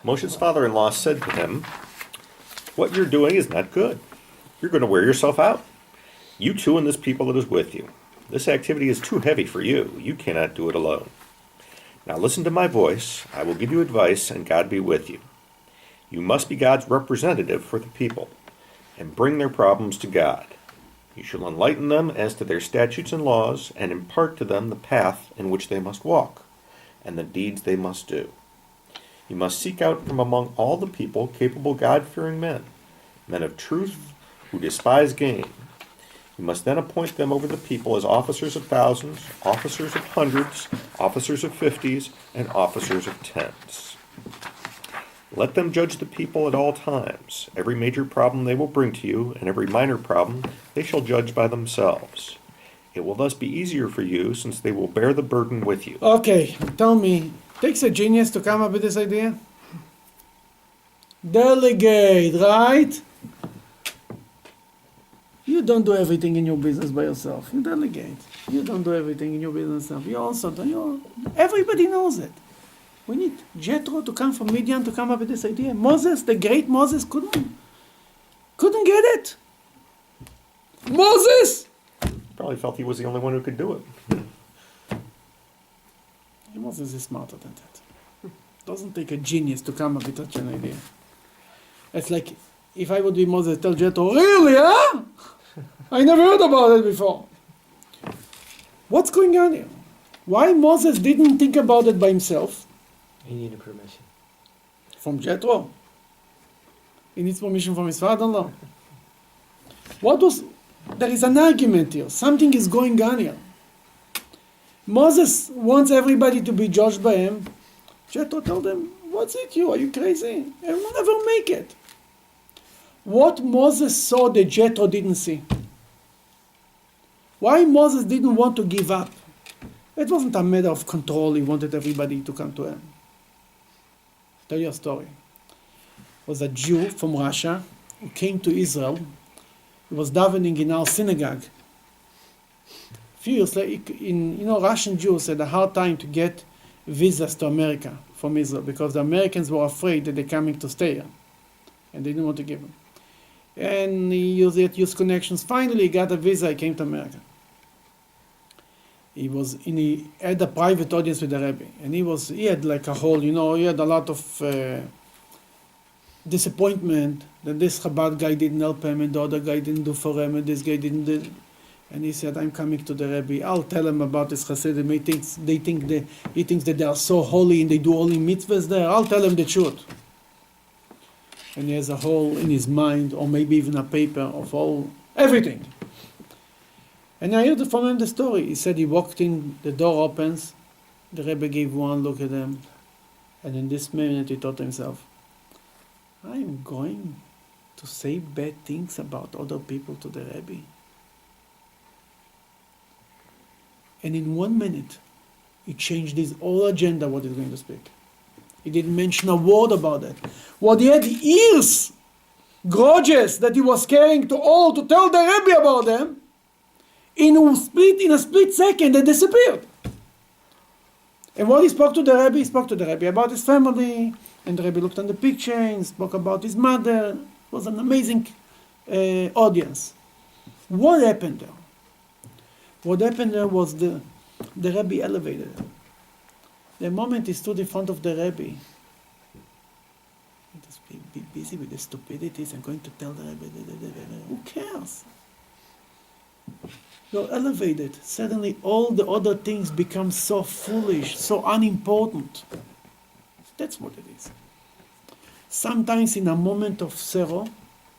Moshe's father-in-law said to him, "What you're doing is not good. You're going to wear yourself out. You too and this people that is with you. This activity is too heavy for you. You cannot do it alone. Now listen to my voice. I will give you advice, and God be with you. You must be God's representative for the people, and bring their problems to God. You shall enlighten them as to their statutes and laws, and impart to them the path in which they must walk, and the deeds they must do. You must seek out from among all the people capable God-fearing men of truth who despise gain. You must then appoint them over the people as officers of thousands, officers of hundreds, officers of 50s, and officers of 10s. Let them judge the people at all times. Every major problem they will bring to you, and every minor problem they shall judge by themselves. It will thus be easier for you, since they will bear the burden with you." Okay, tell me, takes a genius to come up with this idea? Delegate, right? You don't do everything in your business by yourself. You delegate. You don't do everything in your business yourself. You also don't. Everybody knows it. We need Jethro to come from Midian to come up with this idea. Moses, the great Moses, couldn't get it. Moses! Probably felt he was the only one who could do it. Moses is smarter than that. Doesn't take a genius to come up with such an idea. It's like if I would be Moses, tell Jethro, really, huh? I never heard about it before. What's going on here? Why Moses didn't think about it by himself? He needed permission. From Jethro. He needs permission from his father-in-law. There is an argument here. Something is going on here. Moses wants everybody to be judged by him. Jethro told him, what's it you? Are you crazy? I will never make it. What Moses saw that Jethro didn't see. Why Moses didn't want to give up. It wasn't a matter of control. He wanted everybody to come to him. I'll tell you a story. There was a Jew from Russia who came to Israel. He was davening in our synagogue. A few years later, Russian Jews had a hard time to get visas to America from Israel because the Americans were afraid that they're coming to stay here. And they didn't want to give them. And he used connections. Finally, he got a visa. He came to America. He had a private audience with the Rebbe. And he had like a whole, he had a lot of disappointment that this Chabad guy didn't help him and the other guy didn't do for him and this guy didn't do. And he said, I'm coming to the Rebbe. I'll tell him about this Hasidim. He thinks that they are so holy and they do holy mitzvahs there. I'll tell him the truth. And he has a whole in his mind, or maybe even a paper of everything. And I heard from him the story. He said he walked in, the door opens, the Rebbe gave one look at him, and in this minute he thought to himself, I'm going to say bad things about other people to the Rebbe. And in 1 minute, he changed his whole agenda, what he's going to speak. He didn't mention a word about it. What he had years, grudges that he was carrying to tell the Rebbe about them, in a split second, they disappeared. And what he spoke to the Rebbe about his family, and the Rebbe looked on the picture and spoke about his mother. It was an amazing audience. What happened there? What happened there was the Rebbe elevated him. The moment he stood in front of the Rebbe, he just be busy with the stupidities and going to tell the Rebbe, who cares? You're elevated. Suddenly all the other things become so foolish, so unimportant. That's what it is. Sometimes in a moment of sorrow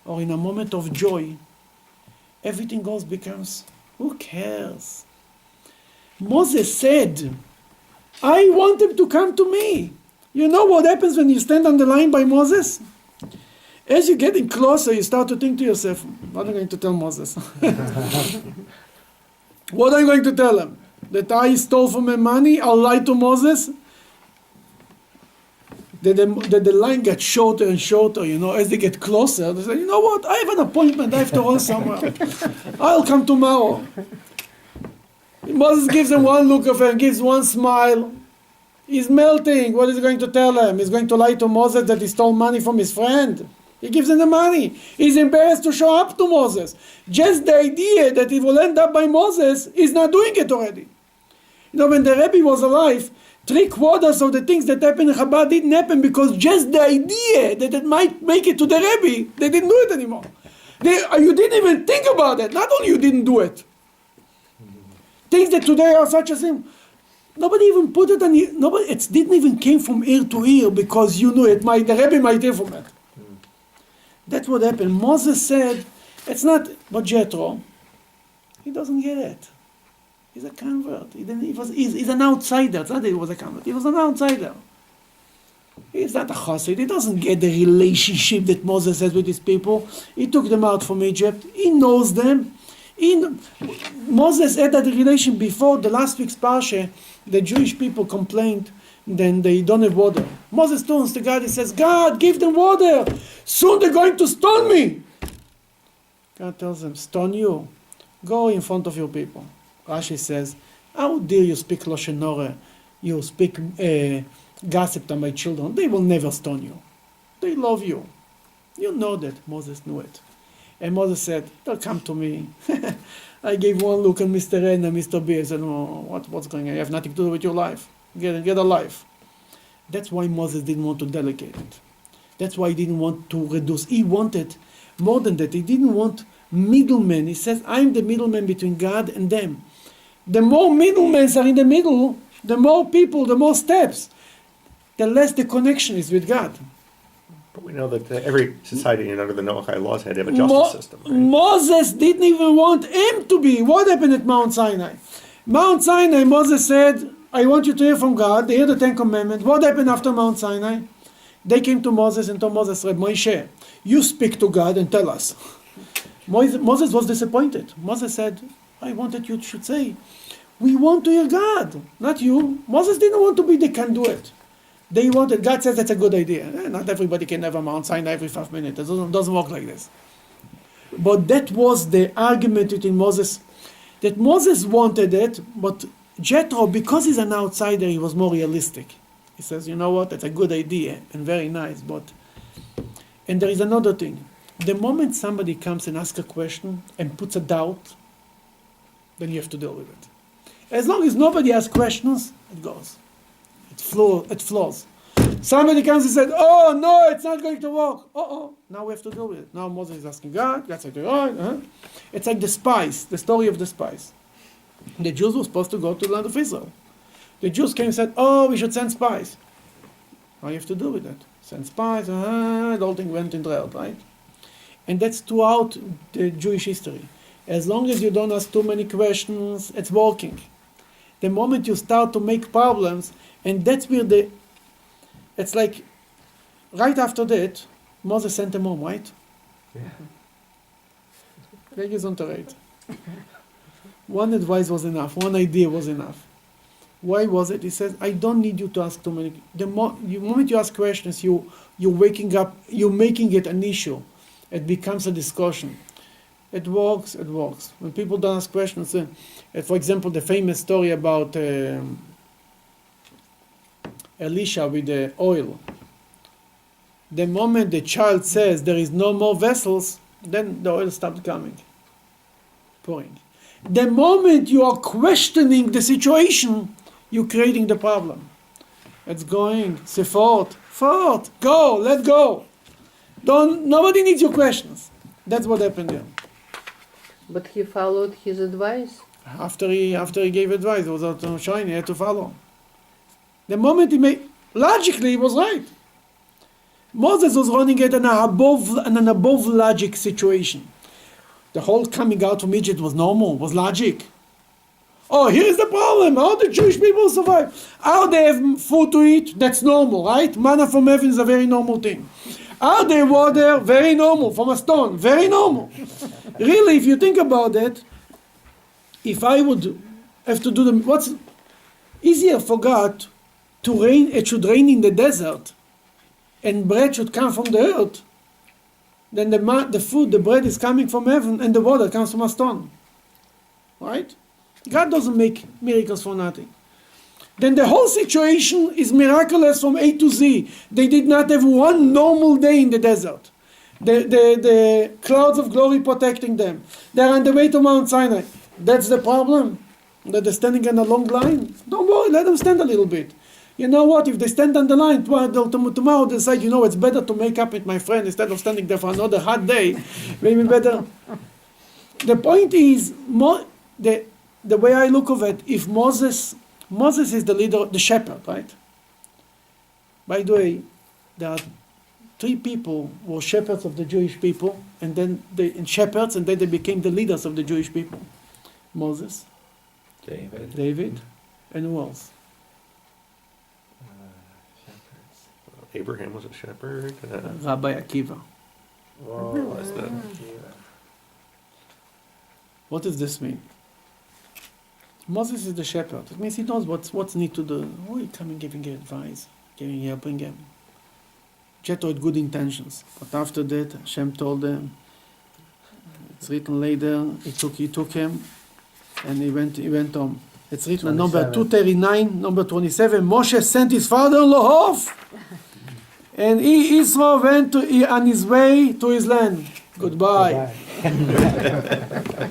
or in a moment of joy, everything else becomes, who cares? Moses said, I want him to come to me. You know what happens when you stand on the line by Moses? As you're getting closer, you start to think to yourself, what am I going to tell Moses? What am I going to tell him? That I stole from him money? I'll lie to Moses? The line gets shorter and shorter, as they get closer. They say, you know what? I have an appointment. I have to run somewhere. I'll come tomorrow. Moses gives him one look of him, gives one smile. He's melting. What is he going to tell him? He's going to lie to Moses that he stole money from his friend. He gives him the money. He's embarrassed to show up to Moses. Just the idea that he will end up by Moses, he's not doing it already. When the Rebbe was alive, 3/4 of the things that happened in Chabad didn't happen because just the idea that it might make it to the Rebbe, they didn't do it anymore. You didn't even think about it. Not only you didn't do it. Things that today are such a thing. Nobody even put it on. It didn't even came from ear to ear because the Rebbe might hear from it. That's what happened. Moses said, it's not, but Jethro, he doesn't get it. He's a convert. He's an outsider. It's not that he was a convert. He was an outsider. He's not a chassid. He doesn't get the relationship that Moses has with his people. He took them out from Egypt. He knows them. Moses had that relation before the last week's Parshah. The Jewish people complained, then they don't have water. Moses turns to God, he says, God, give them water. Soon they're going to stone me. God tells them, stone you. Go in front of your people. Rashi says, how dare you speak Lashon Hara? You speak gossiped on my children, they will never stone you. They love you. You know that. Moses knew it. And Moses said, they'll come to me. I gave one look at Mr. A and Mr. B. I said, oh, what's going on? You have nothing to do with your life. Get a life. That's why Moses didn't want to delegate it. That's why he didn't want to reduce. He wanted more than that. He didn't want middlemen. He says, I'm the middleman between God and them. The more middlemen are in the middle, the more people, the more steps, the less the connection is with God. But we know that every society under the Noahide laws had to have a justice system. Right? Moses didn't even want him to be. What happened at Mount Sinai? Mount Sinai, Moses said, I want you to hear from God. They hear the Ten Commandments. What happened after Mount Sinai? They came to Moses and told Moses, Moshe, you speak to God and tell us. Moses was disappointed. Moses said, I wanted you should say, we want to hear God, not you. Moses didn't want to be the conduit. They wanted, God says that's a good idea. Not everybody can have a Mount Sinai every 5 minutes. It doesn't work like this. But that was the argument between Moses, that Moses wanted it, but Jethro, because he's an outsider, he was more realistic. He says, you know what, that's a good idea and very nice, but... And there is another thing. The moment somebody comes and asks a question and puts a doubt, then you have to deal with it. As long as nobody asks questions, it goes. It flows. Somebody comes and says, oh, no, it's not going to work. Now we have to deal with it. Now Moses is asking God. God said, It's like the spies, the story of the spies. The Jews were supposed to go to the land of Israel. The Jews came and said, we should send spies. Now you have to deal with that. Send spies, the whole thing went in drought, right? And that's throughout the Jewish history. As long as you don't ask too many questions, it's working. The moment you start to make problems, and that's where it's like, right after that, Moses sent them home, right? Yeah. Leg is on the right. One advice was enough, one idea was enough. Why was it? He says, I don't need you to ask too many. The moment you ask questions, you're waking up, you're making it an issue. It becomes a discussion. It works. When people don't ask questions, for example, the famous story about Elisha with the oil. The moment the child says there is no more vessels, then the oil stopped coming, pouring. The moment you are questioning the situation, you're creating the problem. It's going, say forth, go, let go. Nobody needs your questions. That's what happened there. But he followed his advice. After he gave advice, it was out to shine, he had to follow. The moment he made, logically he was right. Moses was running at an above logic situation. The whole coming out from Egypt was normal, was logic. Here's the problem. How the Jewish people survive? How they have food to eat? That's normal, right? Manna from heaven is a very normal thing. How they water? Very normal. From a stone, very normal. Really, if you think about that, if I would have to do what's easier for God to rain? It should rain in the desert, and bread should come from the earth. Then the bread is coming from heaven, and the water comes from a stone. Right? God doesn't make miracles for nothing. Then the whole situation is miraculous from A to Z. They did not have one normal day in the desert. The clouds of glory protecting them. They're on the way to Mount Sinai. That's the problem. That they're standing in a long line. Don't worry, let them stand a little bit. You know what? If they stand on the line, tomorrow they decide, it's better to make up with my friend instead of standing there for another hot day. Maybe better. The point is, the way I look at it, if Moses is the leader, the shepherd, right? By the way, there are 3 people who were shepherds of the Jewish people, and then they became the leaders of the Jewish people. Moses, David, and who else? Shepherds. Abraham was a shepherd. Rabbi Akiva. I realized that. What does this mean? Moses is the shepherd. It means he knows what's need to do. He coming giving advice, helping him. Jethro had good intentions, but after that, Hashem told them. It's written later. He took him, and he went home. It's written in number 27. 239, number 27. Moshe sent his father-in-law off, and Israel went on his way to his land. Goodbye. Goodbye.